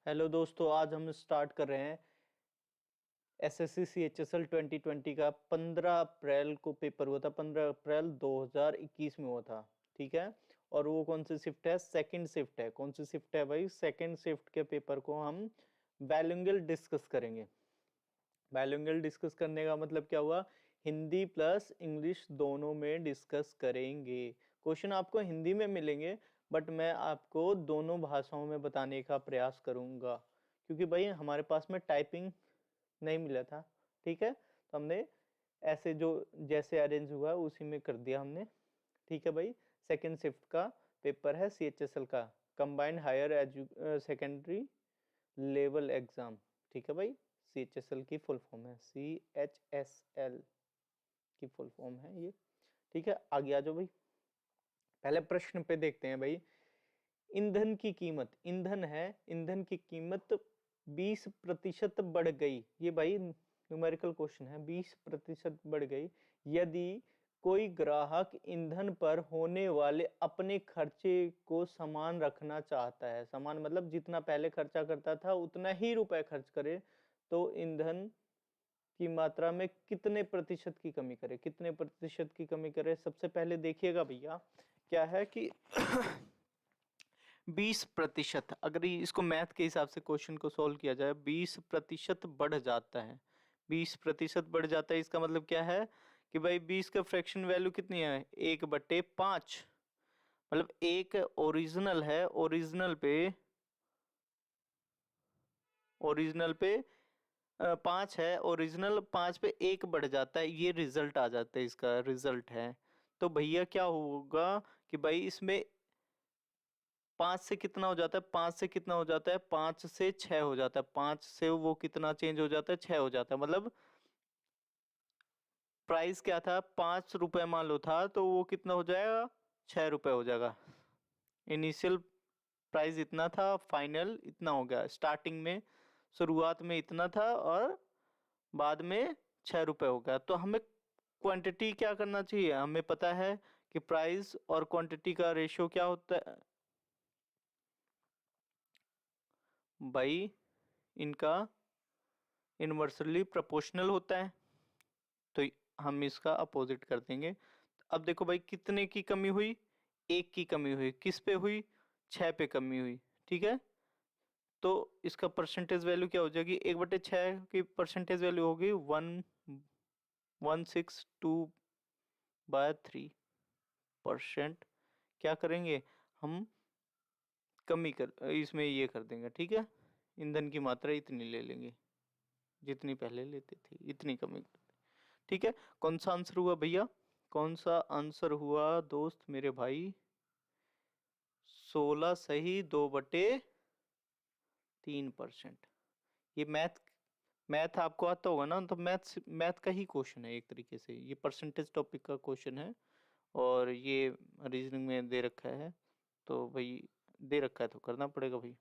Hello दोस्तों, आज हम स्टार्ट कर रहे हैं एसएससी सीएचएसएल 2020 का। 15 अप्रैल को पेपर हुआ था, 15 अप्रैल 2021 में हुआ था। ठीक है। और वो कौन सी शिफ्ट है? सेकंड शिफ्ट है। कौन सी शिफ्ट है भाई? सेकंड शिफ्ट के पेपर को हम बाइलिंगुअल डिस्कस करेंगे। बाइलिंगुअल डिस्कस करने का मतलब क्या हुआ? हिंदी प्लस इंग्लिश दोनों में डिस्कस करेंगे। क्वेश्चन आपको हिंदी में मिलेंगे, बट मैं आपको दोनों भाषाओं में बताने का प्रयास करूंगा, क्योंकि भाई हमारे पास में टाइपिंग नहीं मिला था। ठीक है, तो हमने ऐसे जो जैसे अरेंज हुआ उसी में कर दिया हमने। ठीक है भाई। सेकेंड शिफ्ट का पेपर है सीएचएसएल का, combined higher secondary level exam. ठीक है भाई। सीएचएसएल की फुल फॉर्म है, सीएचएसएल की फुल फॉर्म है ये। ठीक है, आगे आ जाओ भाई। पहले प्रश्न पे देखते हैं भाई। ईंधन की कीमत, ईंधन है, ईंधन की कीमत 20% बढ़ गई। ये भाई न्यूमेरिकल क्वेश्चन है। 20% बढ़ गई यदि कोई ग्राहक ईंधन पर होने वाले अपने खर्चे को समान रखना चाहता है। समान मतलब जितना पहले खर्चा करता था उतना ही रुपए खर्च करे, तो ईंधन की मात्रा में कितने प्रतिशत की कमी करे? कितने प्रतिशत की कमी करे? सबसे पहले देखिएगा भैया, क्या है कि 20%, अगर इसको मैथ के हिसाब से क्वेश्चन को सोल्व किया जाए, 20% बढ़ जाता है। 20% बढ़ जाता है, इसका मतलब क्या है कि भाई 20 का फ्रैक्शन वैल्यू कितनी है? 1/5। मतलब एक ओरिजिनल है, ओरिजिनल पे 5 है, ओरिजिनल 5 पे 1 बढ़ जाता है, ये रिजल्ट आ जाता है, इसका रिजल्ट है। तो भैया क्या होगा कि भाई इसमें 5 से कितना हो जाता है? 5 से कितना हो जाता है? 5 से 6 हो जाता है। 5 से वो कितना चेंज हो जाता है? 6 हो जाता है। मतलब प्राइस क्या था? 5 रुपए मान लो था, तो वो कितना हो जाएगा? 6 रुपए हो जाएगा। इनिशियल प्राइस इतना था, फाइनल इतना हो गया। स्टार्टिंग में, शुरुआत में इतना था और बाद में 6 रुपए हो गया। तो हमें क्वांटिटी क्या करना चाहिए? हमें पता है कि प्राइस और क्वांटिटी का रेशियो क्या होता है भाई? इनका इनवर्सली प्रोपोर्शनल होता है। तो हम इसका अपोजिट कर देंगे। अब देखो भाई, कितने की कमी हुई? 1 की कमी हुई। किस पे हुई? 6 पे कमी हुई। ठीक है, तो इसका परसेंटेज वैल्यू क्या हो जाएगी? 1/6 की परसेंटेज वैल्यू होगी 1,162/3%। क्या करेंगे हम? कमी कर, इसमें ये कर देंगे। ठीक है, ईंधन की मात्रा इतनी ले लेंगे, जितनी पहले लेते थे इतनी कमी कर। ठीक है, कौन सा आंसर हुआ भैया? कौन सा आंसर हुआ दोस्त मेरे भाई? 16 सही, 2/3%। ये मैथ, मैथ आपको आता होगा ना? तो मैथ मैथ का ही क्वेश्चन है एक तरीके से। ये परसेंटेज टॉपिक का क्वेश्चन है और ये रीजनिंग में दे रखा है। तो भाई दे रखा है तो करना पड़ेगा भाई।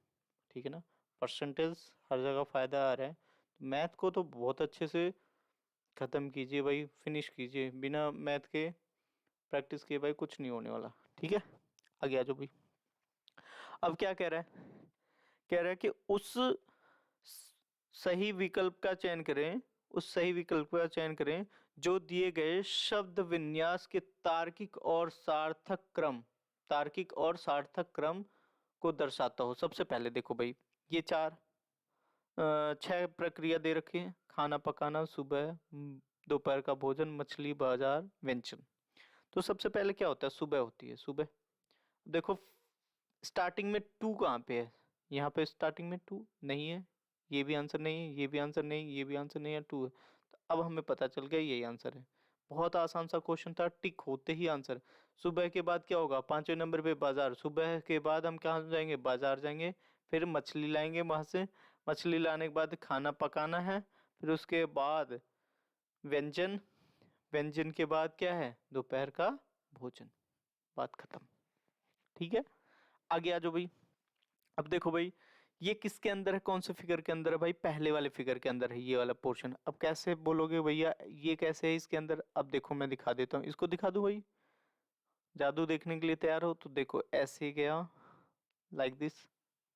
ठीक है ना, परसेंटेज हर जगह फायदा आ रहा है। तो मैथ को तो बहुत अच्छे से खत्म कीजिए भाई, फिनिश कीजिए। बिना मैथ के प्रैक्टिस किए भाई कुछ नहीं होने वाला। ठीक है, आगे आ जाओ भाई। अब क्या कह रहा है? कह रहा है कि उस सही विकल्प का चयन करें, उस सही विकल्प का चयन करें जो दिए गए शब्द विन्यास के तार्किक और सार्थक क्रम को दर्शाता हो। सबसे पहले देखो भाई, ये 6 प्रक्रिया दे रखी है। खाना पकाना, सुबह, दोपहर का भोजन, मछली बाजार, व्यंजन। तो सबसे पहले क्या होता है? सुबह होती है। सुबह देखो, स्टार्टिंग में टू कहाँ पे है? यहाँ पे स्टार्टिंग में टू नहीं है। ये भी आंसर नहीं है, ये भी आंसर नहीं, ये भी आंसर नहीं है, टू है। तो अब हमें पता चल गया यही आंसर है। बहुत आसान सा क्वेश्चन था, टिक होते ही आंसर। सुबह के बाद क्या होगा? 5वें नंबर पे बाजार। सुबह के बाद हम कहाँ जाएंगे? बाजार जाएंगे। फिर मछली लाएंगे वहां से। मछली लाने के बाद खाना पकाना है। फिर उसके बाद व्यंजन। व्यंजन के बाद क्या है? दोपहर का भोजन। बात खत्म। ठीक है, आगे आ जाओ भाई। अब देखो भाई, ये किसके अंदर है? कौन से फिगर के अंदर है भाई? पहले वाले फिगर के अंदर है ये वाला पोर्शन। अब कैसे बोलोगे भैया ये कैसे है इसके अंदर? अब देखो मैं दिखा देता हूँ। इसको दिखा दूं भाई? जादू देखने के लिए तैयार हो? तो देखो, ऐसे गया, लाइक दिस,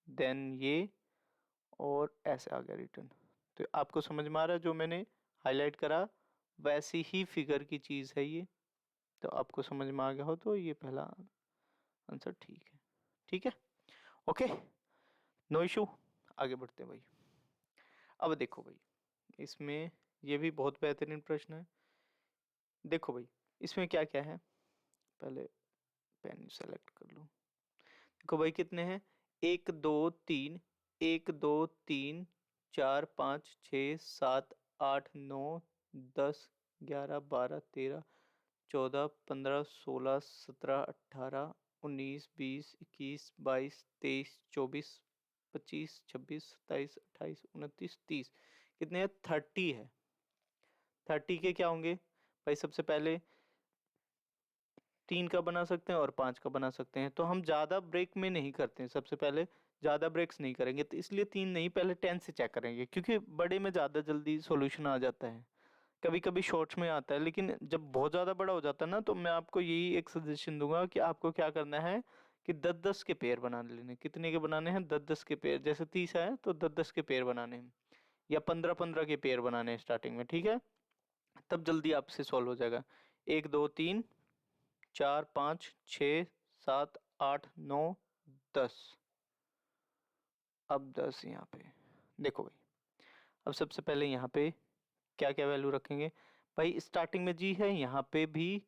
देन ये, और ऐसे आ गया रिटर्न। तो आपको समझ में आ रहा है, जो मैंने हाईलाइट करा वैसी ही फिगर की चीज़ है ये। तो आपको समझ में आ गया हो तो ये पहला आंसर ठीक है। ठीक है, ओके, नो इशू। आगे बढ़ते हैं भाई। अब देखो भाई, इसमें ये भी बहुत बेहतरीन प्रश्न है। देखो भाई, इसमें क्या क्या है, पहले पेन सेलेक्ट कर लो। देखो भाई, कितने हैं, 1 2 3, 1 2 3 4 5 6 7 8 9 10 11 12 13 14 15 16 17 18 19 20 21 22 23 24 25 26 27 28 29 30। कितने हैं, 30 है। 30 के क्या होंगे भाई, सबसे पहले 3 का बना सकते हैं और 5 का बना सकते हैं। तो हम ज़्यादा ब्रेक में नहीं करते हैं, सबसे पहले ज़्यादा ब्रेक्स नहीं करेंगे, तो इसलिए 3 नहीं, पहले 10 से चेक करेंगे, क्योंकि बड़े में ज़्यादा जल्दी सॉल्यूशन आ जाता है। कभी कभी शॉर्ट्स में आता है, लेकिन जब बहुत ज़्यादा बड़ा हो जाता है ना, तो मैं आपको यही एक सजेशन दूंगा कि आपको क्या करना है कि 10-10 के पेयर बना लेने। कितने के बनाने हैं, 10-10 के पेयर। जैसे 30 है तो 10-10 के पेयर बनाने हैं, या 15-15 के पेयर बनाने हैं स्टार्टिंग में, ठीक है। तब जल्दी आपसे सॉल्व हो जाएगा। 1 2 3 4 5 6 7 8 9 10। अब 10 यहाँ पे देखो भाई, अब सबसे पहले यहाँ पे क्या क्या वैल्यू रखेंगे भाई। स्टार्टिंग में जी है, यहाँ पे भी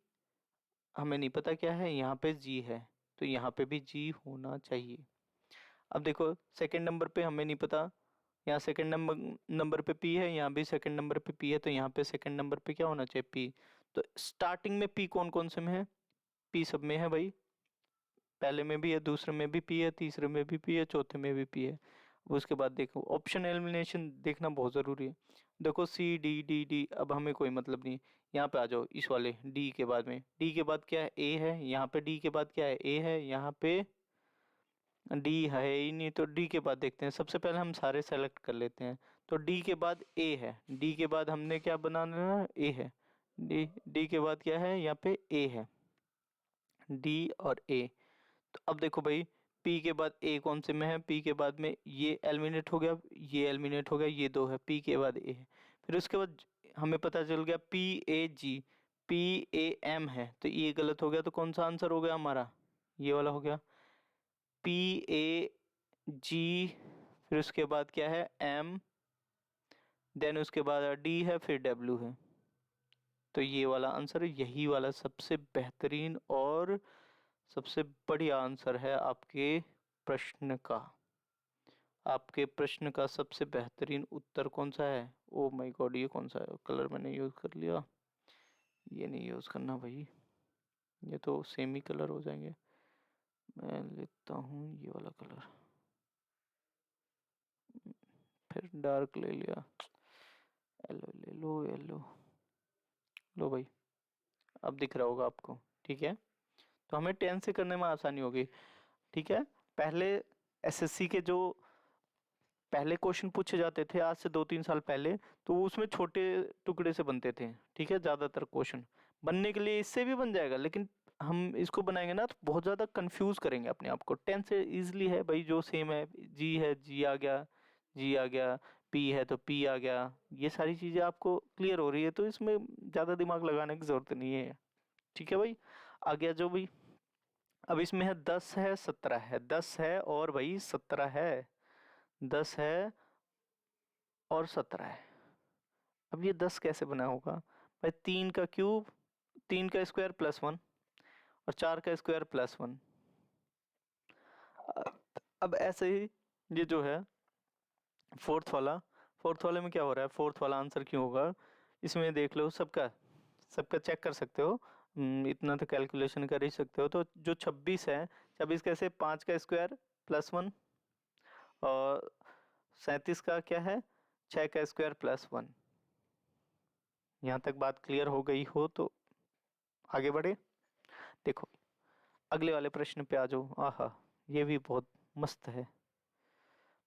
हमें नहीं पता क्या है, यहाँ पे जी है, तो यहाँ पे भी जी होना चाहिए। अब देखो, सेकंड नंबर पे हमें नहीं पता, यहाँ सेकंड नंबर पे पी है, यहाँ भी सेकंड नंबर पे पी है, तो यहाँ पे सेकंड नंबर पे क्या होना चाहिए, पी। तो स्टार्टिंग में पी कौन कौन से में है, पी सब में है भाई। पहले में भी है, दूसरे में भी पी है, तीसरे में भी पी है, चौथे में भी पी है। उसके बाद देखो, ऑप्शन एलिमिनेशन देखना बहुत ज़रूरी है। देखो सी डी डी डी, अब हमें कोई मतलब नहीं। यहाँ पे आ जाओ, इस वाले डी के बाद में, डी के बाद क्या है, ए है। यहाँ पे डी के बाद क्या है, ए है। यहाँ पे डी है ही नहीं, तो डी के बाद देखते हैं। सबसे पहले हम सारे सेलेक्ट कर लेते हैं। तो डी के बाद ए है, डी के बाद हमने क्या बनाना है, ए है। डी डी के बाद क्या है, यहाँ पे ए है, डी और ए। तो अब देखो भाई, पी के बाद ए कौन से में है, पी के बाद में ये एलिमिनेट हो गया, ये एलिमिनेट हो गया, ये दो है, पी के बाद ए है। फिर उसके बाद हमें पता चल गया P A G, P A M है, तो ये गलत हो गया। तो कौन सा आंसर हो गया हमारा, ये वाला हो गया, पी ए जी। फिर उसके बाद क्या है, एम, देन उसके बाद डी है, फिर डब्ल्यू है। तो ये वाला आंसर, यही वाला सबसे बेहतरीन और सबसे बढ़िया आंसर है आपके प्रश्न का। आपके प्रश्न का सबसे बेहतरीन उत्तर कौन सा है, ओ माय गॉड, ये कौन सा है कलर मैंने यूज कर लिया, ये नहीं यूज करना भाई, ये तो सेम ही कलर हो जाएंगे। मैं लेता हूँ ये वाला कलर, फिर डार्क ले लिया, येलो ले लो, येलो लो भाई। अब दिख रहा होगा आपको, ठीक है। तो हमें 10 से करने में आसानी होगी, ठीक है। पहले एसएससी के जो पहले क्वेश्चन पूछे जाते थे आज से 2-3 साल पहले, तो उसमें छोटे टुकड़े से बनते थे, ठीक है। ज़्यादातर क्वेश्चन बनने के लिए इससे भी बन जाएगा, लेकिन हम इसको बनाएंगे ना तो बहुत ज़्यादा कंफ्यूज करेंगे अपने आप को। 10 से इजीली है भाई, जो सेम है जी आ गया, जी आ गया, पी है तो पी आ गया। ये सारी चीज़ें आपको क्लियर हो रही है, तो इसमें ज़्यादा दिमाग लगाने की ज़रूरत नहीं है, ठीक है भाई। आ गया जो भाई, अब इसमें है 10 है 17 है, 10 है और भाई 17 है, 10 है और 17 है। अब ये 10 कैसे बना होगा भाई, 3 का क्यूब, 3 का स्क्वायर प्लस 1, और 4 का स्क्वायर प्लस 1। अब ऐसे ही ये जो है फोर्थ वाला, फोर्थ वाले में क्या हो रहा है, फोर्थ वाला आंसर क्यों होगा, इसमें देख लो सबका, सबका चेक कर सकते हो। इतना तो कैलकुलेशन कर ही सकते हो। तो जो 26 है, 26 कैसे, 5 का स्क्वायर प्लस 1, और 37 का क्या है, 6 का स्क्वायर प्लस 1। यहाँ तक बात क्लियर हो गई हो तो आगे बढ़े। देखो अगले वाले प्रश्न पे आ जाओ। आहा, ये भी बहुत मस्त है,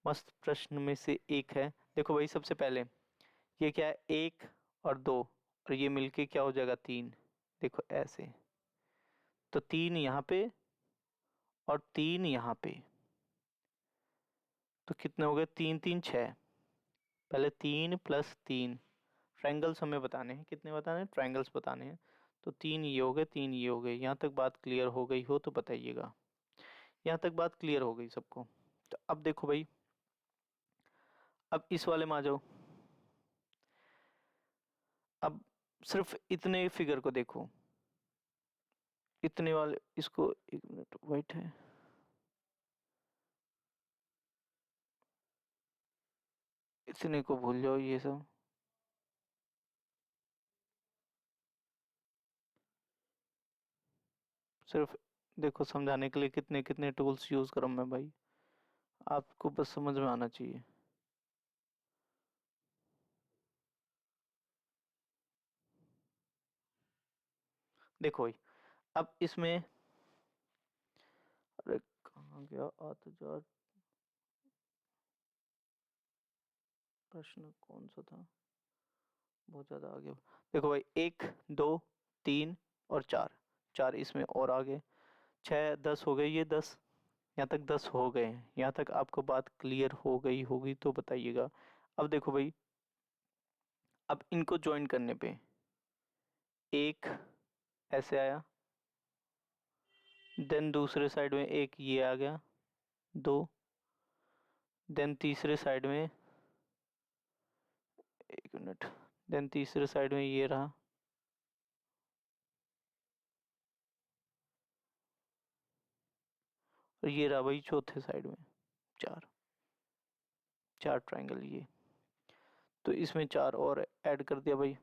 मस्त प्रश्न में से एक है। देखो भाई, सबसे पहले ये क्या है, 1 और 2, और ये मिलके क्या हो जाएगा, 3। देखो ऐसे, तो 3 यहाँ पे और 3 यहाँ पे, तो कितने हो गए, 3 3 6। पहले 3 प्लस 3, ट्रायंगल्स हमें बताने हैं, कितने बताने हैं, ट्रायंगल्स बताने हैं। तो 3 ये हो गए, 3 ये हो गए। यहाँ तक बात क्लियर हो गई हो तो बताइएगा। यहाँ तक बात क्लियर हो गई सबको। तो अब देखो भाई, अब इस वाले में आ जाओ। अब सिर्फ इतने फिगर को देखो, इतने वाले, इसको एक मिनट वेट है, इतने को भूल जाओ ये सब। सिर्फ देखो समझाने के लिए कितने कितने टूल्स यूज करूँ मैं भाई, आपको बस समझ में आना चाहिए। देखो भाई, अब इसमें, अरे कहाँ गया, आ तो जा, प्रश्न कौन सा था, बहुत ज्यादा आगे। देखो भाई, 1 2 3 और 4, 4 इसमें और आगे, 6 10 हो गए, ये 10, यहाँ तक 10 हो गए हैं। यहाँ तक आपको बात क्लियर हो गई होगी तो बताइएगा। अब देखो भाई, अब इनको ज्वाइन करने पे एक ऐसे आया, देन दूसरे साइड में एक ये आ गया, दो, देन तीसरे साइड में, एक मिनट, देन तीसरे साइड में ये रहा, और ये रहा भाई चौथे साइड में, चार, चार ट्रायंगल ये। तो इसमें चार और ऐड कर दिया भाई,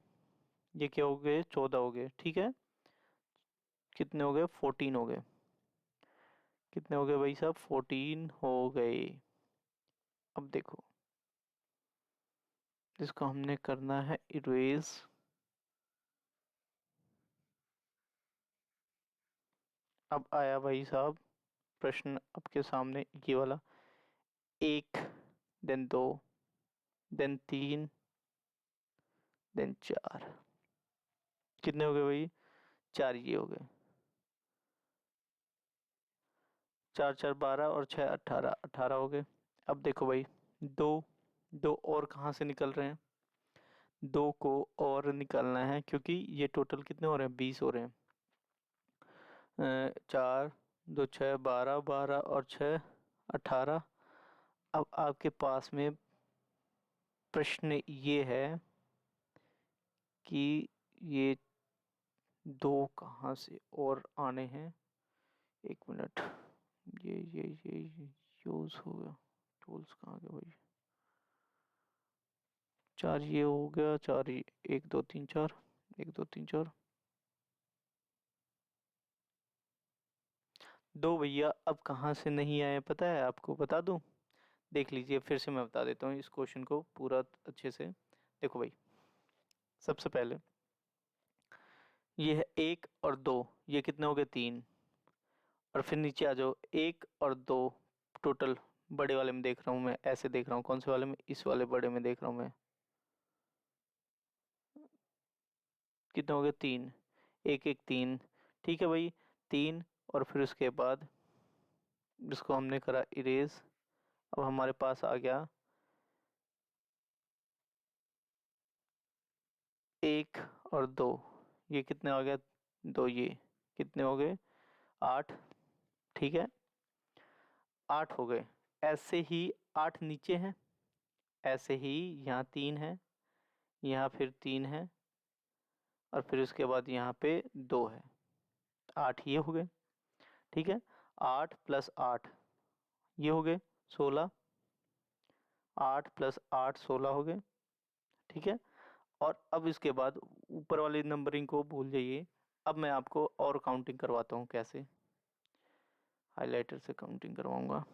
ये क्या हो गए, 14 हो गए, ठीक है। कितने हो गए, 14 हो गए। कितने हो गए भाई साहब, 14 हो गए। अब देखो, इसको हमने करना है इरेज। अब आया भाई साहब प्रश्न आपके सामने, ये वाला, एक, देन दो, देन तीन, देन चार। कितने हो गए भाई, चार ये हो गए, चार चार 12 और छः 18, 18 हो गए। अब देखो भाई, दो, दो और कहाँ से निकल रहे हैं, दो को और निकालना है, क्योंकि ये टोटल कितने हो रहे हैं, 20 हो रहे हैं। चार दो छः 12, 12 और छः 18। अब आपके पास में प्रश्न ये है कि ये दो कहाँ से और आने हैं, एक मिनट, ये यूज हो गया, टूल्स कहाँ गए भाई, चार ये हो गया, चार ये, एक दो तीन चार, एक दो तीन चार, दो भैया अब कहाँ से नहीं आए पता है आपको, बता दूं, देख लीजिए फिर से मैं बता देता हूँ इस क्वेश्चन को पूरा अच्छे से। देखो भाई, सबसे पहले ये है एक और दो, ये कितने हो गए, तीन। और फिर नीचे आ जाओ, एक और दो, टोटल बड़े वाले में देख रहा हूँ मैं, ऐसे देख रहा हूँ, कौन से वाले में, इस वाले बड़े में देख रहा हूँ मैं, कितने हो गए, तीन, एक एक तीन, ठीक है भाई, तीन। और फिर उसके बाद जिसको हमने करा इरेज, अब हमारे पास आ गया एक और दो, ये कितने हो गया, दो ये, कितने हो गए, आठ, ठीक है, आठ हो गए। ऐसे ही आठ नीचे हैं, ऐसे ही यहाँ तीन है, यहाँ फिर तीन है, और फिर उसके बाद यहाँ पे दो है, आठ ये हो गए, ठीक है। आठ प्लस आठ ये हो गए 16, आठ प्लस आठ 16 हो गए, ठीक है। और अब इसके बाद ऊपर वाली नंबरिंग को भूल जाइए, अब मैं आपको और काउंटिंग करवाता हूँ, कैसे, हाइलाइटर से काउंटिंग करवाऊंगा।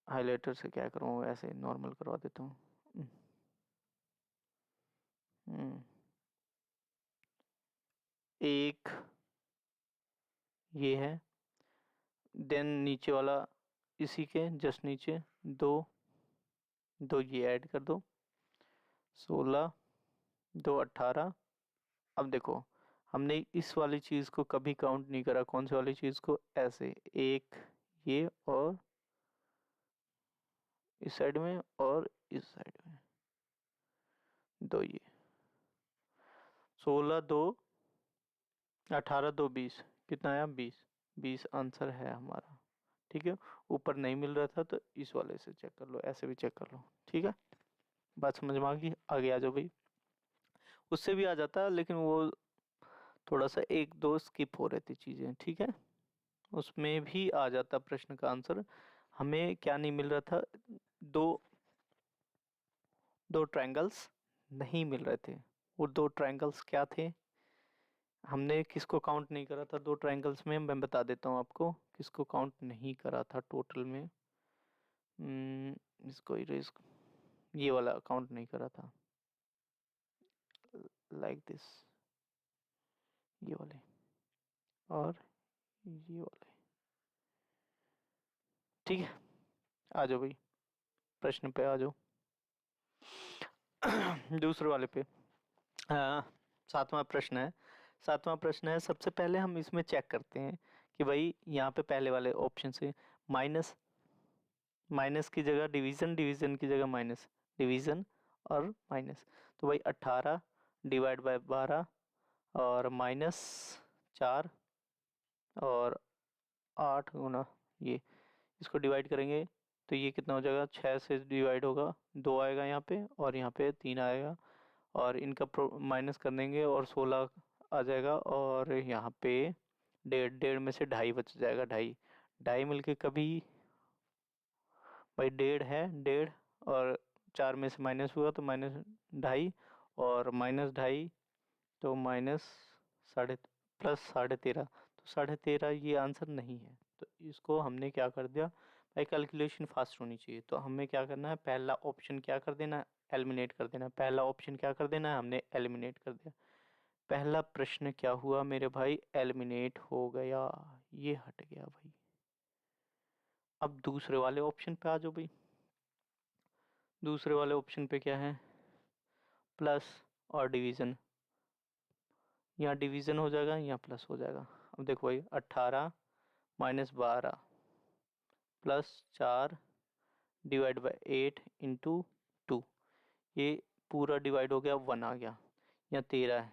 हाइलाइटर से क्या करूँ, ऐसे नॉर्मल करवा देता हूँ। हम्म, एक ये है, देन नीचे वाला इसी के जस्ट नीचे दो, दो ये ऐड कर दो, 16, दो 18। अब देखो, हमने इस वाली चीज को कभी काउंट नहीं करा, कौन सी वाली चीज को, ऐसे एक ये और इस साइड में और इस साइड में 2, ये 16 2 18 2 20, कितना आया 20। 20 आंसर है हमारा। ठीक है, ऊपर नहीं मिल रहा था तो इस वाले से चेक कर लो, ऐसे भी चेक कर लो। ठीक है, बात समझ में आ गई? आगे आ जाओ भाई। उससे भी आ जाता है लेकिन वो थोड़ा सा 1 2 स्किप हो रही थी चीज़ें। ठीक है, उसमें भी आ जाता प्रश्न का आंसर। हमें क्या नहीं मिल रहा था? दो दो ट्रायंगल्स नहीं मिल रहे थे। वो 2 ट्रायंगल्स क्या थे? हमने किसको काउंट नहीं करा था 2 ट्रायंगल्स में? मैं बता देता हूँ आपको किसको काउंट नहीं करा था टोटल में। इसको इरेज, ये वाला काउंट नहीं करा था, लाइक दिस, ये वाले और ये वाले। ठीक है, आ जाओ भाई, प्रश्न पे आ जाओ। दूसरे वाले पे। 7वां प्रश्न है। 7वां प्रश्न है, सबसे पहले हम इसमें चेक करते हैं कि भाई यहाँ पे पहले वाले ऑप्शन से माइनस, माइनस की जगह डिवीजन, डिवीजन की जगह माइनस, डिवीजन और माइनस। तो भाई 18 डिवाइड बाय 12 और -4 और 8 गुना ये, इसको डिवाइड करेंगे तो ये कितना हो जाएगा? 6 से डिवाइड होगा, 2 आएगा यहाँ पे और यहाँ पे 3 आएगा और इनका माइनस कर देंगे और 16 आ जाएगा और यहाँ पे 1.5, 1.5 में से 2.5 बच जाएगा। 2.5, 2.5 मिलके कभी भाई 1.5 है, 1.5 और 4 में से माइनस हुआ तो -2.5 और -2.5 तो माइनस साढ़े, प्लस 13.5। तो 13.5 ये आंसर नहीं है। तो इसको हमने क्या कर दिया भाई, कैलकुलेशन फास्ट होनी चाहिए। तो हमें क्या करना है, पहला ऑप्शन क्या कर देना है, एलिमिनेट कर देना है। पहला ऑप्शन क्या कर देना है, हमने एलिमिनेट कर दिया। पहला प्रश्न क्या हुआ मेरे भाई, एलिमिनेट हो गया, ये हट गया भाई। अब दूसरे वाले ऑप्शन पे आ जाओ भाई। दूसरे वाले ऑप्शन पे क्या है, प्लस और डिवीजन। यहाँ डिवीजन हो जाएगा, यहाँ प्लस हो जाएगा। अब देखो भाई 18 -12 +4 डिवाइड बाई 8 इंटू 2, ये पूरा डिवाइड हो गया, 1 आ गया। यहाँ 13 है।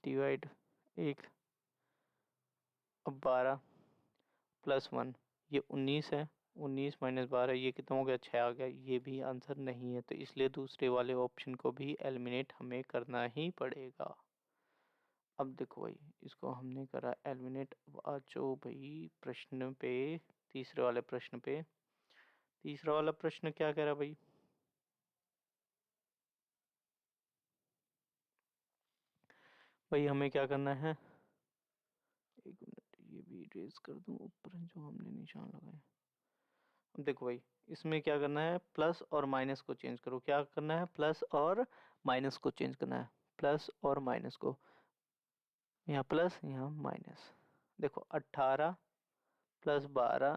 डिवाइड 1, अब 12 +1, ये 19 है। 19 -12 ये कितना हो गया, 6 आ गया। ये भी आंसर नहीं है, तो इसलिए दूसरे वाले ऑप्शन को भी एलिमिनेट हमें करना ही पड़ेगा। अब देखो भाई, इसको हमने करा एलिमिनेट। अब आ जाओ भाई प्रश्न पे, तीसरे वाले प्रश्न पे। तीसरा वाला प्रश्न क्या कह रहा भाई, भाई हमें क्या करना है, एक मिनट ये भी इरेज कर दूं ऊपर जो हमने निशान लगाए। अब देखो भाई, इसमें क्या करना है, प्लस और माइनस को चेंज करो। क्या करना है, प्लस और माइनस को चेंज करना है। प्लस और माइनस को, यहाँ प्लस यहाँ माइनस। देखो 18 +12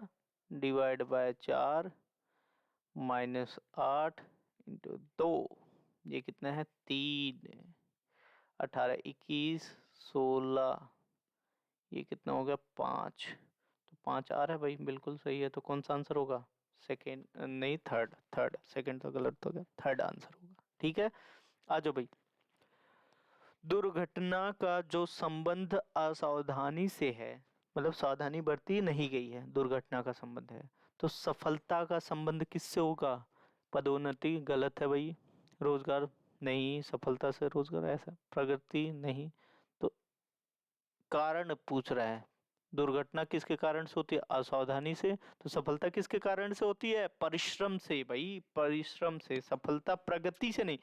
डिवाइड बाय 4 -8 इंटू 2, ये कितना है, 3। 18 21 16, ये कितना हो गया, 5। तो 5 आ रहा है भाई, बिल्कुल सही है। तो कौन सा आंसर होगा, सेकेंड नहीं, थर्ड। थर्ड, सेकेंड तो गलत हो गया, थर्ड आंसर होगा। ठीक है, आ जाओ भाई। दुर्घटना का जो संबंध असावधानी से है, मतलब सावधानी बरती नहीं गई है, दुर्घटना का संबंध है। तो सफलता का संबंध किससे होगा, पदोन्नति गलत है भाई, रोजगार नहीं, सफलता से रोजगार, ऐसा प्रगति नहीं। तो कारण पूछ रहा है, दुर्घटना किसके कारण से होती है, असावधानी से। तो सफलता किसके कारण से होती है, परिश्रम से भाई, परिश्रम से। सफलता प्रगति से नहीं,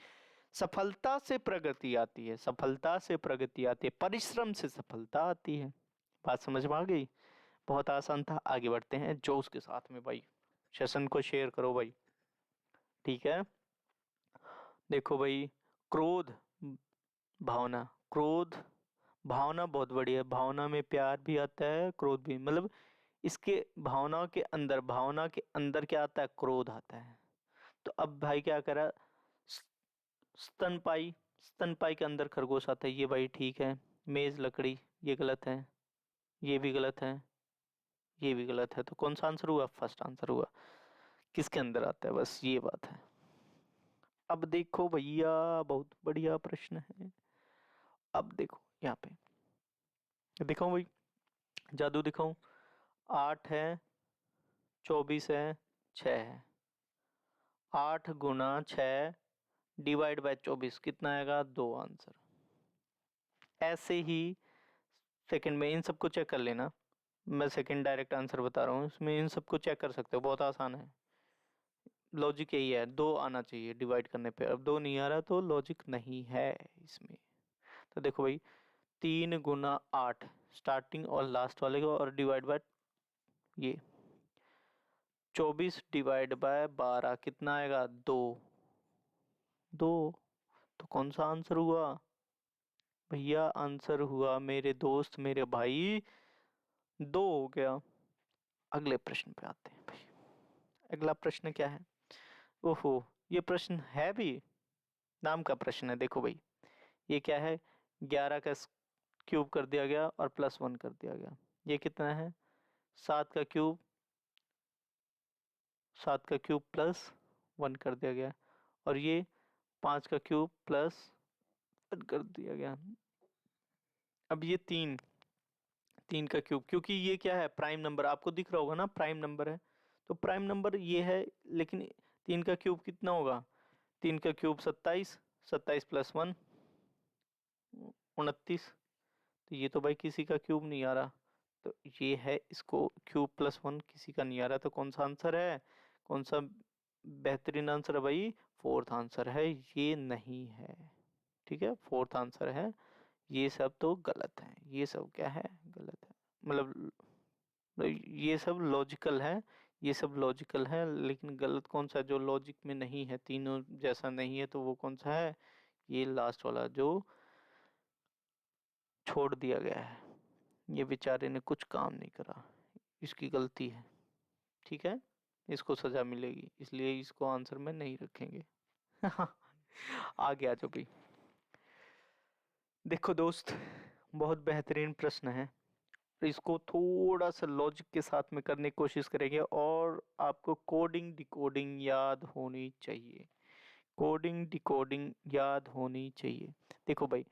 सफलता से प्रगति आती है, सफलता से प्रगति आती है, परिश्रम से सफलता आती है। बात समझ में आ गई? बहुत आसान था। आगे बढ़ते हैं जोश के साथ में भाई, सेशन को शेयर करो भाई। ठीक है, देखो भाई, क्रोध भावना, क्रोध भावना बहुत बढ़िया है। भावना में प्यार भी आता है, क्रोध भी, मतलब इसके भावनाओं के अंदर, भावना के अंदर क्या आता है, क्रोध आता है। तो अब भाई क्या करा, स्तनपाई, स्तनपाई के अंदर खरगोश आता है, ये भाई ठीक है। मेज लकड़ी, ये गलत है। ये भी गलत है, ये भी गलत है, तो कौन सा आंसर हुआ? फर्स्ट आंसर हुआ। किसके अंदर आता है, बस ये बात है। अब देखो भैया, बहुत बढ़िया प्रश्न है। अब देखो यहाँ पे, दिखाऊं भाई, जादू दिखाऊं? 8 है, 24 है, 6 है। 8 × 6 डिवाइड बाय 24 कितना आएगा? 2 आंसर। ऐसे ही सेकंड में इन सबको चेक कर लेना। मैं सेकंड डायरेक्ट आंसर बता रहा हूँ, इसमें इन सबको चेक कर सकते हो, बहुत आसान है। लॉजिक यही है, 2 आना चाहिए डिवाइड करने पे। अब 2 नहीं आ रहा तो लॉजिक नहीं है इसमें। तो देखो भाई, 3 × 8 स्टार्टिंग और लास्ट वाले को, और डिवाइड बाय ये 24 डिवाइड बाय 12 कितना आएगा? 2। 2। तो कौन सा आंसर हुआ भैया? आंसर हुआ मेरे दोस्त, मेरे भाई, 2 हो गया। अगले प्रश्न पे आते हैं भाई। अगला प्रश्न क्या है? ओहो, ये प्रश्न है भी, नाम का प्रश्न है। देखो भाई, ये क्या है? 11 का क्यूब कर दिया गया और +1 कर दिया गया। ये कितना है? 7 का क्यूब, 7 का क्यूब +1 कर दिया गया। और ये 5 का क्यूब +1 कर दिया गया। अब ये 3 का क्यूब, क्योंकि ये क्या है? प्राइम नंबर, आपको दिख रहा होगा ना, प्राइम नंबर है। तो प्राइम नंबर ये है, लेकिन 3 का क्यूब कितना होगा? 3 का क्यूब 27, 27 +1 29। तो ये तो भाई किसी का क्यूब नहीं आ रहा। तो ये है, इसको क्यूब +1 किसी का नहीं आ रहा, तो कौन सा आंसर है? कौन सा बेहतरीन आंसर है भाई? फोर्थ आंसर है, ये नहीं है। ठीक है, फोर्थ आंसर है। ये सब तो गलत है, ये सब क्या है? गलत है। मतलब ये सब लॉजिकल है, ये सब लॉजिकल है, लेकिन गलत कौन सा? जो लॉजिक में नहीं है, तीनों जैसा नहीं है, तो वो कौन सा है? ये लास्ट वाला जो छोड़ दिया गया है। ये बेचारे ने कुछ काम नहीं करा, इसकी गलती है। ठीक है, इसको सजा मिलेगी, इसलिए इसको आंसर में नहीं रखेंगे। आगे आ जाओ भाई। देखो दोस्त, बहुत बेहतरीन प्रश्न है। इसको थोड़ा सा लॉजिक के साथ में करने की कोशिश करेंगे, और आपको कोडिंग डिकोडिंग याद होनी चाहिए। कोडिंग डिकोडिंग याद होनी चाहिए। देखो भाई,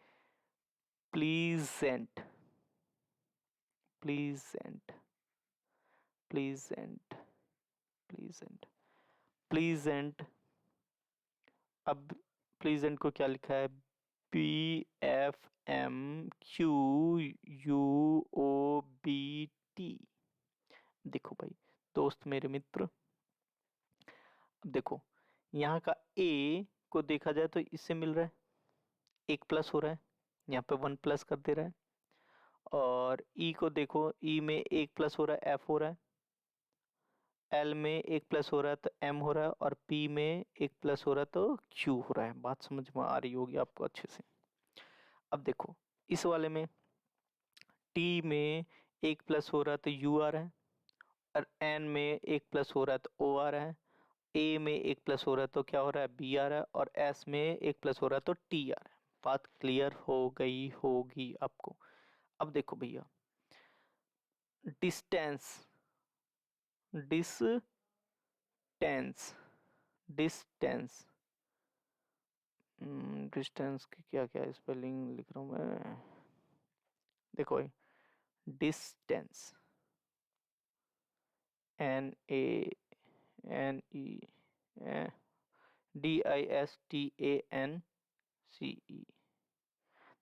pleasant, pleasant, pleasant, pleasant, pleasant. अब प्लीजेंट को क्या लिखा है? PFMQUOBT। देखो भाई, दोस्त मेरे मित्र, अब देखो, यहाँ का ए को देखा जाए तो इससे मिल रहा है, एक प्लस हो रहा है, यहाँ पे 1 प्लस कर दे रहा है। और ई को देखो, ई में एक प्लस हो रहा है, एफ हो रहा है। एल में एक प्लस हो रहा है तो एम हो रहा है, और पी में एक प्लस हो रहा है तो क्यू हो रहा है। बात समझ में आ रही होगी आपको अच्छे से। अब देखो, इस वाले में टी में एक प्लस हो रहा है तो यू आ रहा है, और एन में एक प्लस हो रहा है तो ओ आ रहा है। ए में एक प्लस हो रहा है तो क्या हो रहा है? बी आ रहा है, और एस में एक प्लस हो रहा है तो टी आ रहा है। बात क्लियर हो गई होगी आपको। अब देखो भैया, डिस्टेंस, डिस्टेंस, डिस्टेंस, डिस्टेंस की क्या क्या स्पेलिंग लिख रहा हूँ मैं? देखो भाई, डिस्टेंस, NANE, DISTANCE।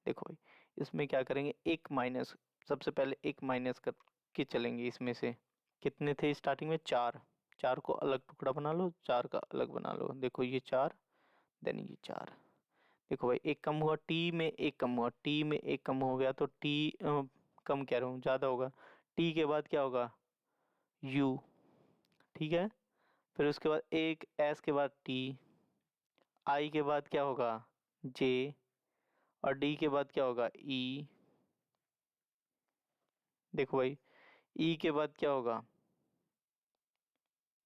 देखो भाई, इसमें क्या करेंगे? एक माइनस, सबसे पहले एक माइनस करके चलेंगे इसमें से। कितने थे स्टार्टिंग में? 4। 4 को अलग टुकड़ा बना लो, 4 का अलग बना लो। देखो ये 4, देन ये 4। देखो भाई, एक कम हुआ, टी में एक कम हुआ, टी में एक कम हो गया तो टी, कम कह रहा हूँ, ज़्यादा होगा। टी के बाद क्या होगा? यू। ठीक है, फिर उसके बाद एक एस के बाद टी, आई के बाद क्या होगा? जे, और डी के बाद क्या होगा? ई। देखो भाई, ई के बाद क्या होगा?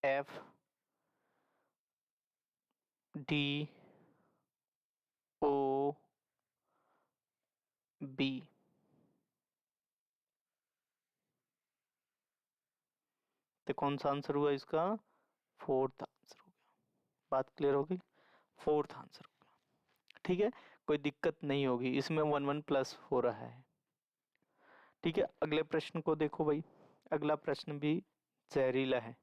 एफ, डी, ओ, बी। तो कौन सा आंसर हुआ इसका? फोर्थ आंसर हो गया। बात क्लियर हो गई? फोर्थ आंसर हो गया। ठीक है, कोई दिक्कत नहीं होगी, इसमें 1 1 प्लस हो रहा है। ठीक है, अगले प्रश्न को देखो भाई। अगला प्रश्न भी जहरीला है।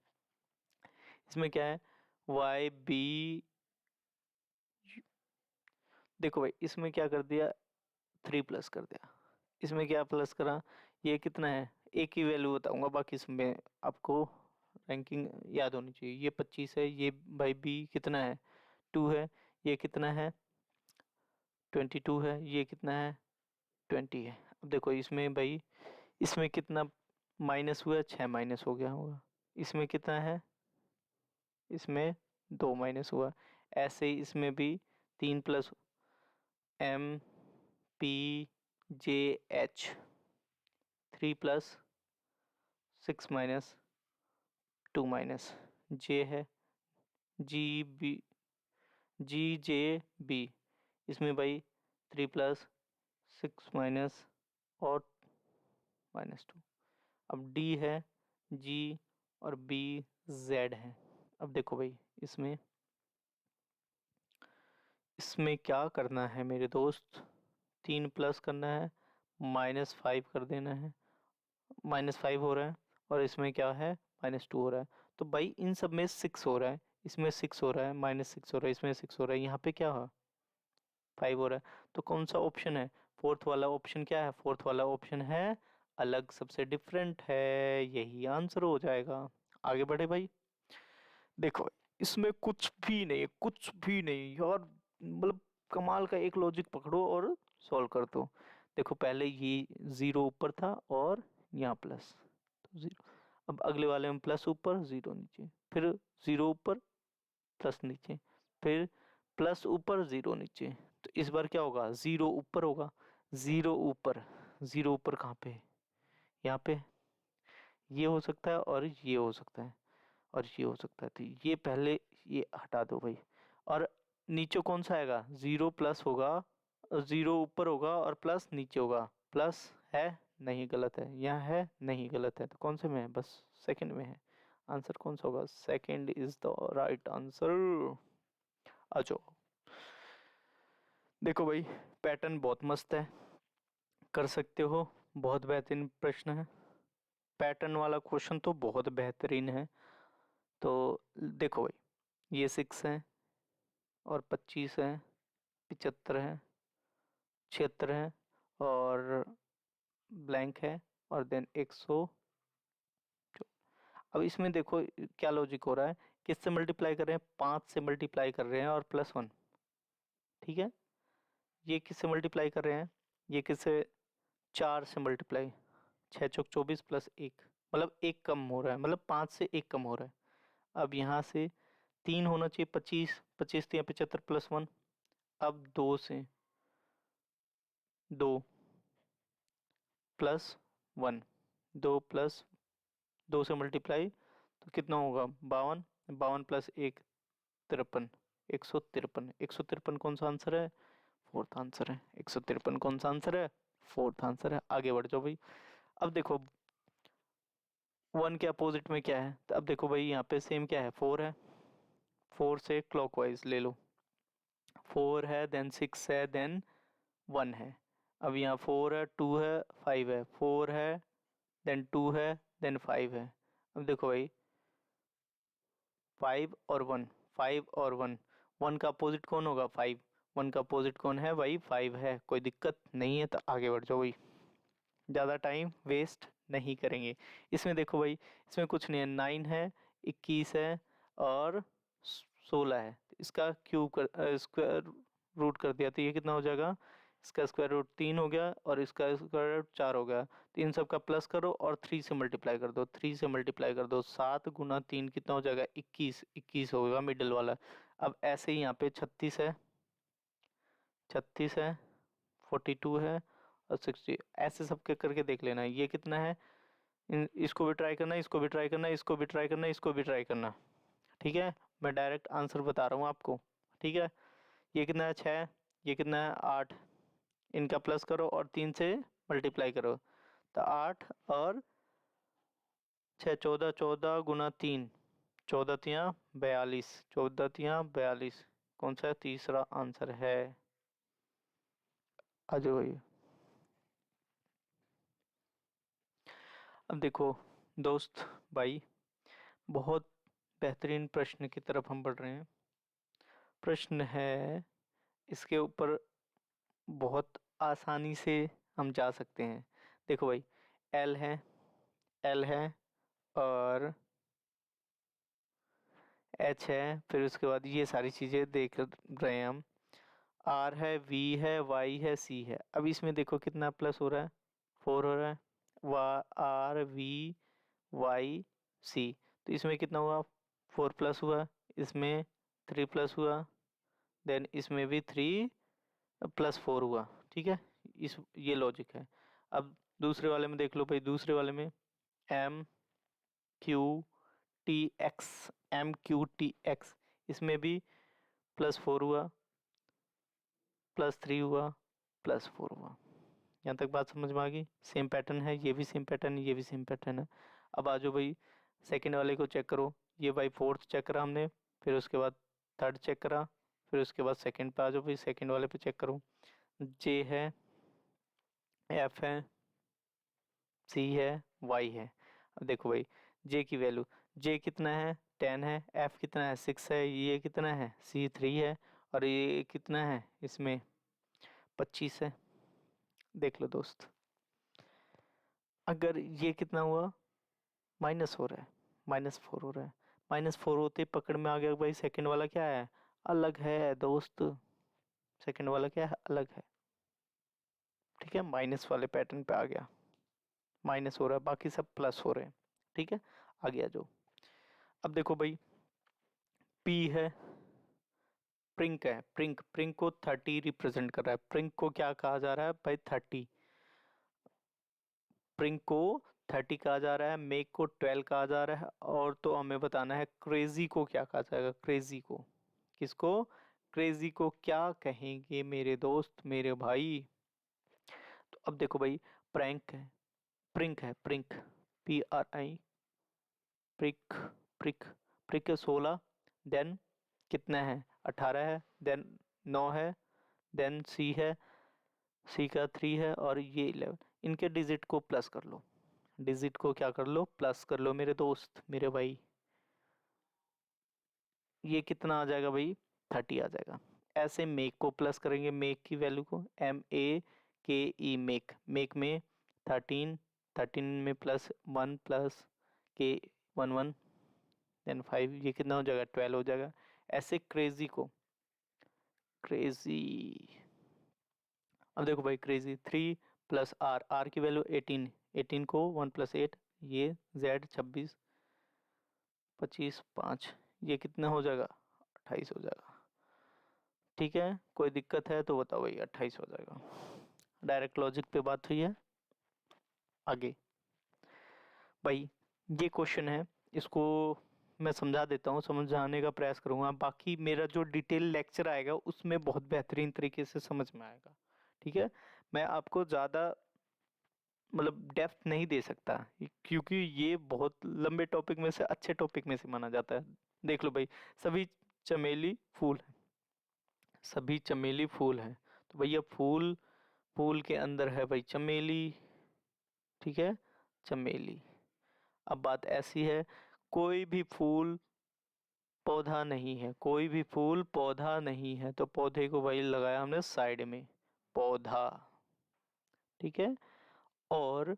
इसमें क्या है? वाई बी, देखो भाई इसमें क्या कर दिया, 3 प्लस कर दिया। इसमें क्या प्लस करा? ये कितना है, एक ही वैल्यू बताऊंगा, बाकी इसमें आपको रैंकिंग याद होनी चाहिए। ये 25 है, ये भाई बी कितना है, 2 है, ये कितना है 22 है, ये कितना है 20 है। अब देखो इसमें भाई, इसमें कितना माइनस हुआ, 6 माइनस हो गया होगा। इसमें कितना है, इसमें 2 माइनस हुआ। ऐसे ही इसमें भी 3 plus M P J H, 3 plus 6 minus 2 minus J है, जी बी, जी जे बी। इसमें भाई 3 प्लस 6 माइनस और -2। अब डी है, जी और बी जेड है। अब देखो भाई इसमें, इसमें क्या करना है मेरे दोस्त, 3 प्लस करना है, -5 कर देना है, -5 हो रहा है, और इसमें क्या है, -2 हो रहा है। तो भाई इन सब में 6 हो रहा है, इसमें 6 हो रहा है, -6 हो रहा है, इसमें 6 हो रहा है, यहाँ पे क्या हो, 5 हो रहा है। तो कौन सा ऑप्शन है, फोर्थ वाला ऑप्शन क्या है, फोर्थ वाला ऑप्शन है अलग सबसे डिफरेंट है, यही आंसर हो जाएगा। आगे बढ़े भाई। देखो इसमें कुछ भी नहीं, कुछ भी नहीं यार, मतलब कमाल का एक लॉजिक पकड़ो और सॉल्व कर दो। देखो पहले ये 0 ऊपर था और यहाँ प्लस, तो 0। अब अगले वाले में प्लस ऊपर 0 नीचे, फिर 0 ऊपर प्लस नीचे, फिर प्लस ऊपर 0 नीचे। तो इस बार क्या होगा, 0 ऊपर होगा, 0 ऊपर, 0 ऊपर कहाँ पे, यहाँ पे। ये हो सकता है और ये हो सकता है और ये हो सकता है, तो ये पहले ये हटा दो भाई। और नीचे कौन सा आएगा, 0 प्लस होगा, 0 ऊपर होगा और प्लस नीचे होगा। प्लस है, नहीं गलत है, यहाँ है, नहीं गलत है, तो कौन से में है, बस सेकंड में है। आंसर कौन सा होगा, second is the right answer. आ जाओ। देखो भाई पैटर्न बहुत मस्त है, कर सकते हो, बहुत बेहतरीन प्रश्न है। पैटर्न वाला क्वेश्चन तो बहुत बेहतरीन है। तो देखो भाई, ये 6 है और 25 है, 75 है, 76 है, और ब्लैंक है, और देन 100। अब इसमें देखो क्या लॉजिक हो रहा है, किससे मल्टीप्लाई कर रहे हैं, 5 से मल्टीप्लाई कर रहे हैं और +1। ठीक है, ये किससे मल्टीप्लाई कर रहे हैं, ये किससे, 4 से मल्टीप्लाई, 6 चौक 24 +1, मतलब एक कम हो रहा है, मतलब 5 से एक कम हो रहा है। अब यहाँ से 3 होना चाहिए, 25, 25 या 75 +1। अब 2 से, 2 +1, 2 प्लस 2 से मल्टीप्लाई, तो कितना होगा, 52, 52 +1 53, 153। 153 कौन सा आंसर है, फोर्थ आंसर है। 153 कौन सा आंसर है, फोर्थ आंसर है। आगे बढ़ जाओ भाई। अब देखो 1 के अपोजिट में क्या है, तो अब देखो भाई यहाँ पे सेम क्या है, 4 है, 4 से क्लॉकवाइज ले लो, 4 है, देन 6 है, देन 1 है। अब यहाँ 4 है, 2 है, 5 है, 4 है, देन 2 है, देन 5 है। अब देखो भाई 5 और 1, 5 और 1, 1 का अपोजिट कौन होगा, 5, 1 का अपोजिट कौन है भाई, 5 है। कोई दिक्कत नहीं है, तो आगे बढ़ जाओ भाई, ज़्यादा टाइम वेस्ट नहीं करेंगे। इसमें देखो भाई, इसमें कुछ नहीं है, 9 है, 21 है, और 16 है। इसका क्यूब कर, स्क्वायर रूट कर दिया, तो ये कितना हो जाएगा, इसका स्क्वायर रूट 3 हो गया और इसका स्क्वायर रूट 4 हो गया। तो इन सब का प्लस करो और 3 से मल्टीप्लाई कर दो, 3 से मल्टीप्लाई कर दो, 7 गुना 3 कितना हो जाएगा, 21, 21 होगा मिडिल वाला। अब ऐसे ही यहाँ पे 36 है, 36 है, 42 है, और 60, ऐसे सब के करके देख लेना ये कितना है। इसको भी ट्राई करना, इसको भी ट्राई करना, इसको भी ट्राई करना, इसको भी ट्राई करना। ठीक है, मैं डायरेक्ट आंसर बता रहा हूँ आपको। ठीक है, ये कितना है, 6, ये कितना है, 8। इनका प्लस करो और 3 से मल्टीप्लाई करो, तो 8 और 6 14 14 गुना 3, 14 तिया 42, 14 तिया 42। कौन सा तीसरा आंसर है? आ जाओ भाई। अब देखो दोस्त भाई, बहुत बेहतरीन प्रश्न की तरफ हम बढ़ रहे हैं। प्रश्न है, इसके ऊपर बहुत आसानी से हम जा सकते हैं। देखो भाई, एल है, एल है, और एच है, फिर उसके बाद ये सारी चीज़ें देख रहे हैं हम। आर है, वी है, वाई है, सी है। अब इसमें देखो कितना प्लस हो रहा है, 4 हो रहा है। आर वी वाई सी, तो इसमें कितना हुआ, 4 प्लस हुआ, इसमें 3 प्लस हुआ, देन इसमें भी 3 प्लस 4 हुआ। ठीक है, इस ये लॉजिक है। अब दूसरे वाले में देख लो भाई, दूसरे वाले में M Q T X, M Q T X, इसमें भी +4 हुआ, +3 हुआ, +4 हुआ। यहाँ तक बात समझ में आ गई? सेम पैटर्न है, ये भी सेम पैटर्न है, ये भी सेम पैटर्न है। अब आ जाओ भाई, सेकंड वाले को चेक करो। ये भाई फोर्थ चेक करा हमने, फिर उसके बाद थर्ड चेक करा, फिर उसके बाद सेकंड पे आ जाओ भाई, सेकंड वाले पे चेक करो। जे है, एफ है, सी है, वाई है। अब देखो भाई, जे की वैल्यू, जे कितना है 10 है, एफ कितना है 6 है, ये कितना है सी 3 है, और ये कितना है इसमें 25 है। देख लो दोस्त, अगर ये कितना हुआ, माइनस हो रहा है, -4 हो रहा है। -4 होते ही पकड़ में आ गया भाई, सेकंड वाला क्या है, अलग है दोस्त। सेकंड वाला क्या है, अलग है। ठीक है, माइनस वाले पैटर्न पे आ गया, माइनस हो रहा है, बाकी सब प्लस हो रहे हैं। ठीक है, आ गया जो। अब देखो भाई, पी है, प्रिंक है, प्रिंक, प्रिंक को 30 रिप्रेजेंट कर रहा है। प्रिंक को क्या कहा जा रहा है भाई, 30। प्रिंक को 30 कहा जा रहा है, मेक को 12 कहा जा रहा है, और तो हमें बताना है क्रेजी को क्या कहा जाएगा। क्रेजी को, किसको, क्रेजी को क्या कहेंगे मेरे दोस्त, मेरे भाई? तो अब देखो भाई, प्रैंक है, प्रिंक है, प्रिंक, PRI, प्रिक, प्रिक, प्रिक है 16, देन कितना है 18 है, देन 9 है, देन सी है, सी का 3 है, और ये 11। इनके डिजिट को प्लस कर लो, डिजिट को क्या कर लो, प्लस कर लो मेरे दोस्त, मेरे भाई। ये कितना आ जाएगा भाई, 30 आ जाएगा। ऐसे मेक को प्लस करेंगे, मेक की वैल्यू को, MEKE, मेक, मेक में 13, 13 में +1 प्लस के 1 1, देन 5, ये कितना हो जाएगा, 12 हो जाएगा। ऐसे क्रेजी को, क्रेजी, अब देखो भाई, क्रेजी 3 + R, R की वैल्यू 18, 18 को 1 + 8, ये Z 26, 25 5, ये कितना हो जाएगा, 28 हो जाएगा। ठीक है, कोई दिक्कत है तो बताओ भाई, 28 हो जाएगा। डायरेक्ट लॉजिक पे बात हुई है। आगे भाई, ये क्वेश्चन है, इसको मैं समझा देता हूँ, समझाने का प्रयास करूंगा। बाकी मेरा जो डिटेल लेक्चर आएगा उसमें बहुत बेहतरीन तरीके से समझ में आएगा। ठीक है, मैं आपको ज़्यादा मतलब डेप्थ नहीं दे सकता, क्योंकि ये बहुत लंबे टॉपिक में से अच्छे टॉपिक में से माना जाता है। देख लो भाई, सभी चमेली फूल हैं, सभी चमेली फूल हैं, तो भैया फूल, फूल के अंदर है भाई चमेली। ठीक है, चमेली। अब बात ऐसी है, कोई भी फूल पौधा नहीं है, कोई भी फूल पौधा नहीं है, तो पौधे को भाई लगाया हमने साइड में, पौधा। ठीक है, और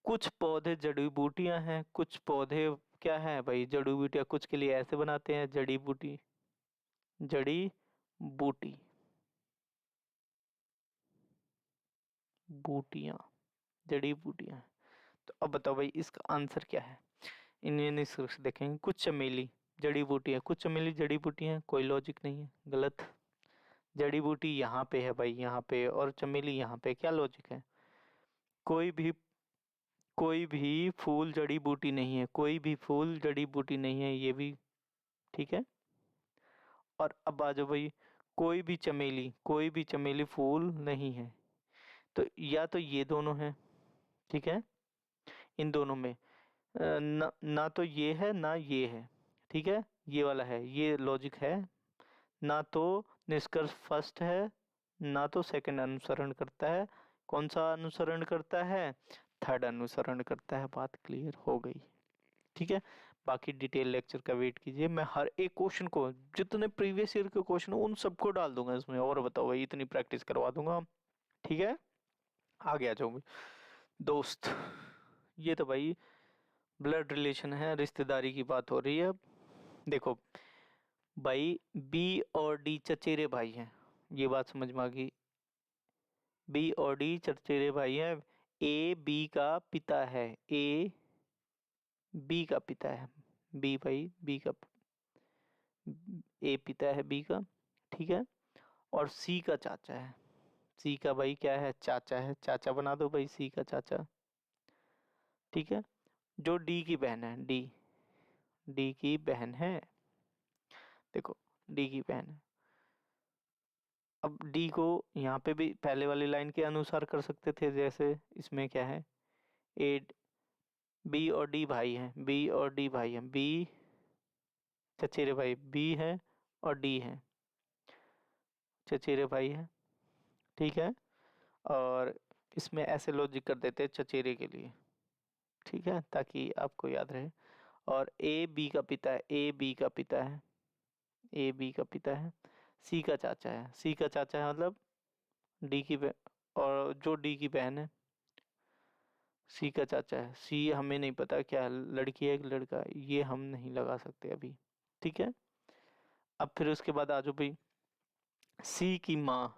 कुछ पौधे जड़ी बूटियां हैं, कुछ पौधे क्या है भाई, जड़ी बूटियां, कुछ के लिए ऐसे बनाते हैं जड़ी बूटी, जड़ी बूटी, बूटियां, जड़ी बूटियां। तो अब बताओ भाई, इसका आंसर क्या है? इन्हें निष्कर्ष देखेंगे, कुछ चमेली जड़ी बूटी है, कुछ चमेली जड़ी बूटी है, कोई लॉजिक नहीं है, गलत। जड़ी बूटी यहाँ पे है भाई, यहाँ पे, और चमेली यहाँ पे, क्या लॉजिक है? कोई भी, कोई भी फूल जड़ी बूटी नहीं है, कोई भी फूल जड़ी बूटी नहीं है, ये भी ठीक है। और अब आ जाओ भाई, कोई भी चमेली, कोई भी चमेली फूल नहीं है, तो या तो ये दोनों हैं, ठीक है, इन दोनों में ना तो ये है ना ये है, ठीक है, ये वाला है, ये लॉजिक है। ना तो निष्कर्ष फर्स्ट है, ना तो सेकंड अनुसरण करता है। कौन सा अनुसरण करता है? थर्ड अनुसरण करता है। बात क्लियर हो गई? ठीक है। बाकी डिटेल लेक्चर का वेट कीजिए, मैं हर एक क्वेश्चन को, जितने प्रीवियस ईयर के क्वेश्चन उन सबको डाल दूंगा इसमें, और बताओ भाई, इतनी प्रैक्टिस करवा दूंगा। ठीक है, आगे आ जाओ दोस्त। ये तो भाई ब्लड रिलेशन है, रिश्तेदारी की बात हो रही है अब। देखो भाई, बी और डी चचेरे भाई हैं, ये बात समझ में आ गई। बी और डी चचेरे भाई हैं। ए बी का पिता है, ए बी का पिता है, बी भाई बी का, ए पिता है बी का, ठीक है। और सी का चाचा है, सी का भाई क्या है? चाचा है, चाचा बना दो भाई सी का चाचा, ठीक है। जो डी की बहन है, डी, डी की बहन है, देखो डी की बहन है। अब डी को यहाँ पे भी पहले वाली लाइन के अनुसार कर सकते थे, जैसे इसमें क्या है, ए बी और डी भाई हैं, बी और डी भाई हैं, बी चचेरे भाई, बी है और डी है, चचेरे भाई है, ठीक है। और इसमें ऐसे लॉजिक कर देते हैं चचेरे के लिए, ठीक है, ताकि आपको याद रहे। और ए बी का पिता है, ए बी का पिता है, ए बी का पिता है, सी का चाचा है, सी का चाचा है मतलब डी की और जो डी की बहन है, सी का चाचा है। सी हमें नहीं पता क्या है, लड़की है कि लड़का है, ये हम नहीं लगा सकते अभी, ठीक है। अब फिर उसके बाद आ जाओ भाई, सी की माँ,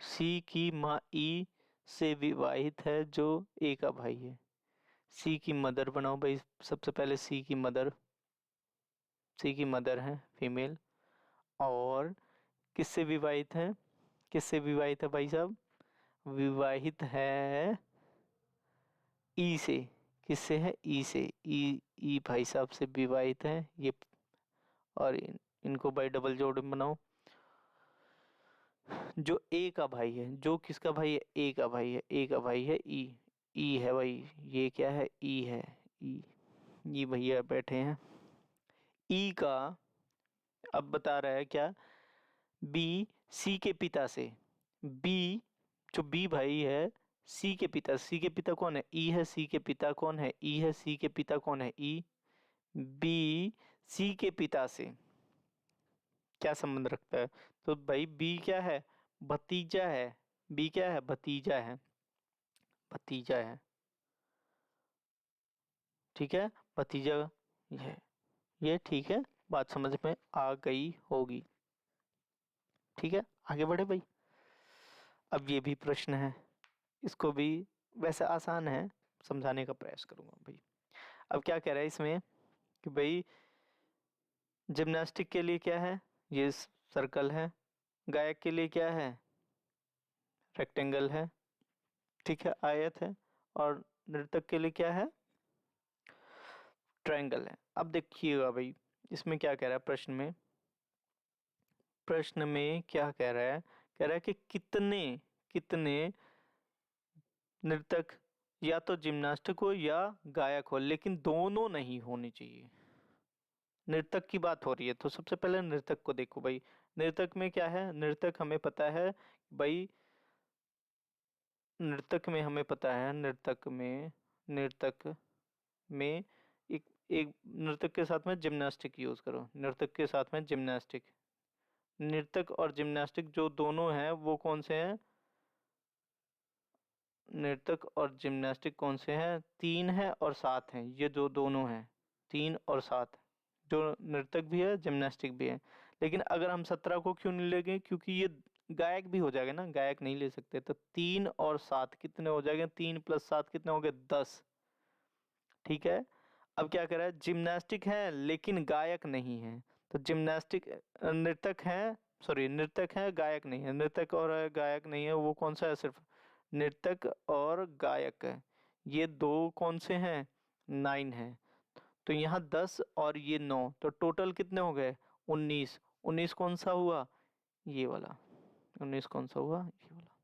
सी की माँ ई से विवाहित है, जो ए का भाई है। सी की मदर बनाओ भाई, सबसे पहले सी की मदर, सी की मदर है फीमेल, और किससे विवाहित है? किससे विवाहित है भाई साहब? विवाहित है ई से। किससे है? ई से। ई भाई साहब से विवाहित है ये। और इनको भाई डबल जोड़ बनाओ। जो ए का भाई है, जो किसका भाई है? ए का भाई है, ए का भाई है ई, ई है भाई, ये क्या है? ई है, ई भैया बैठे हैं। ई का अब बता रहा है क्या? बी सी के पिता से, बी जो बी भाई है, सी के पिता, सी के पिता कौन है? ई है। सी के पिता कौन है? ई है। सी के पिता कौन है? ई। बी सी के पिता से क्या संबंध रखता है? तो भाई बी क्या है? भतीजा है। बी क्या है? भतीजा है, भतीजा है, ठीक है, भतीजा। ये ये ठीक है, बात समझ में आ गई होगी, ठीक है। आगे बढ़े भाई। अब ये भी प्रश्न है, इसको भी वैसे आसान है, समझाने का प्रयास करूंगा भाई। अब क्या कह रहा है इसमें कि भाई जिम्नास्टिक के लिए क्या है? ये सर्कल है। गायक के लिए क्या है? रेक्टेंगल है, ठीक है, आयत है। और नृतक के लिए क्या है? ट्रायंगल है। अब देखिएगा भाई, इसमें क्या कह रहा है प्रश्न में, प्रश्न में क्या कह रहा है? कह रहा है कि कितने कितने नर्तक, या तो जिम्नास्टिक हो या गायक हो, लेकिन दोनों नहीं होने चाहिए। नर्तक की बात हो रही है, तो सबसे पहले नर्तक को देखो भाई। नर्तक में क्या है? नर्तक हमें पता है भाई, नर्तक में हमें पता है, नर्तक में एक एक नर्तक के साथ में जिम्नास्टिक यूज करो, नर्तक के साथ में जिम्नास्टिक। नर्तक और जिम्नास्टिक जो दोनों हैं वो कौन से हैं? नर्तक और जिम्नास्टिक कौन से हैं? 3 है और 7 हैं, ये जो दोनों हैं 3 और 7, जो नर्तक भी है जिम्नास्टिक भी है। लेकिन अगर हम 17 को क्यों नहीं लेंगे? क्योंकि ये गायक भी हो जाएगा ना, गायक नहीं ले सकते। तो 3 और 7 कितने हो जाएंगे? 3 + 7 कितने हो गए? 10, ठीक है। अब क्या कह रहा है? जिम्नास्टिक है लेकिन गायक नहीं है। तो जिम्नास्टिक नर्तक है, सॉरी नर्तक है गायक नहीं है, नर्तक और गायक नहीं है, वो कौन सा है? सिर्फ नर्तक और गायक है, ये दो कौन से हैं? 9 है। तो यहाँ 10 और ये 9, तो टोटल कितने हो गए? 19। 19 कौन सा हुआ? ये वाला। 19 कौन सा हुआ? ये वाला।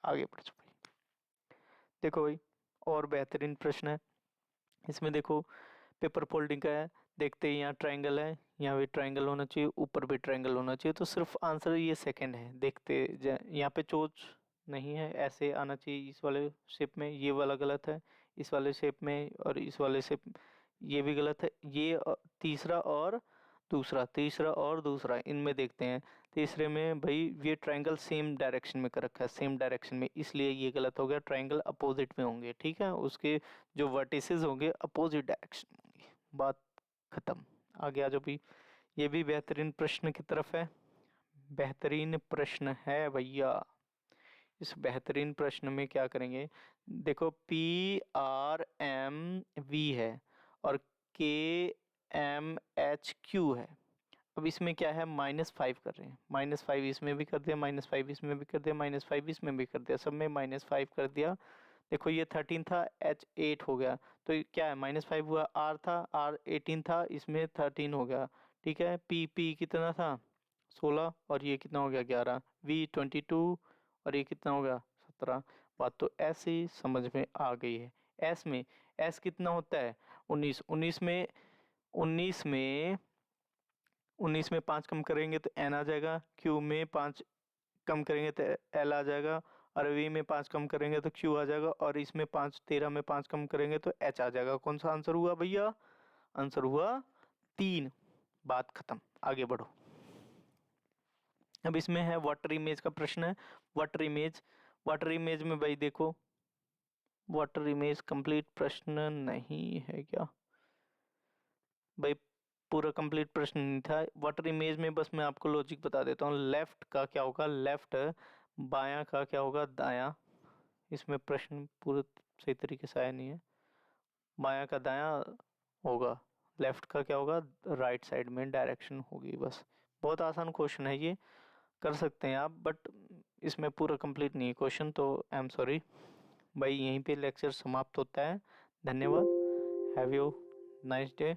आगे बढ़ जाओ भाई। देखो भाई, और बेहतरीन प्रश्न है, इसमें देखो पेपर फोल्डिंग का है, देखते हैं यहाँ ट्रायंगल है, यहाँ भी ट्रायंगल होना चाहिए, ऊपर भी ट्रायंगल होना चाहिए, तो सिर्फ आंसर ये सेकंड है। देखते यहाँ पे चोच नहीं है, ऐसे आना चाहिए इस वाले शेप में, ये वाला गलत है इस वाले शेप में, और इस वाले शेप ये भी गलत है। ये तीसरा और दूसरा, तीसरा और दूसरा इनमें देखते हैं। तीसरे में भाई ये ट्रायंगल सेम डायरेक्शन में कर रखा है, सेम डायरेक्शन में, इसलिए ये गलत हो गया। ट्रायंगल अपोजिट में होंगे, ठीक है, उसके जो वर्टिसेस होंगे अपोजिट डायरेक्शन में होंगे। बात खत्म। आगे आ जाओ भी, ये भी बेहतरीन प्रश्न की तरफ है। बेहतरीन प्रश्न है भैया। इस बेहतरीन प्रश्न में क्या करेंगे, देखो PRMV है और KMHQ है। अब इसमें क्या है, -5 कर रहे हैं, -5 इसमें भी कर दिया, -5 इसमें भी कर दिया, -5 इसमें भी कर दिया, सब में -5 कर दिया। देखो ये 13 था, H8 हो गया, तो ये क्या है, -5 हुआ। R था, R 18 था, इसमें 13 हो गया, ठीक है। P कितना था, 16, और ये कितना हो गया, 11। V 22, और ये कितना हो गया, 17। बात तो ऐसे ही समझ में आ गई है। S में, S कितना होता है, 19, 19 में 5 कम करेंगे तो N आ जाएगा, Q में 5 कम करेंगे तो L आ जाएगा, और V में 5 कम करेंगे तो Q आ जाएगा, और इसमें 5, 13 में 5 कम करेंगे तो H आ जाएगा। कौन सा आंसर हुआ भैया, आंसर हुआ 3। बात खत्म, आगे बढ़ो। अब इसमें है वाटर इमेज का प्रश्न है। वाटर इमेज, वाटर इमेज में भाई देखो, वाटर इमेज कंप्लीट प्रश्न नहीं है क्या भाई, पूरा कंप्लीट प्रश्न नहीं था। वाटर इमेज में बस मैं आपको लॉजिक बता देता हूँ। लेफ्ट का क्या होगा, लेफ्ट, बायां का क्या होगा, दायां। इसमें प्रश्न पूरा सही तरीके से आया नहीं है। बायां का दायां होगा, लेफ्ट का क्या होगा, राइट साइड में डायरेक्शन होगी। बस बहुत आसान क्वेश्चन है ये, कर सकते हैं आप, बट इसमें पूरा कंप्लीट नहीं है क्वेश्चन, तो आई एम सॉरी भाई। यहीं पे लेक्चर समाप्त होता है। धन्यवाद। Have you nice day.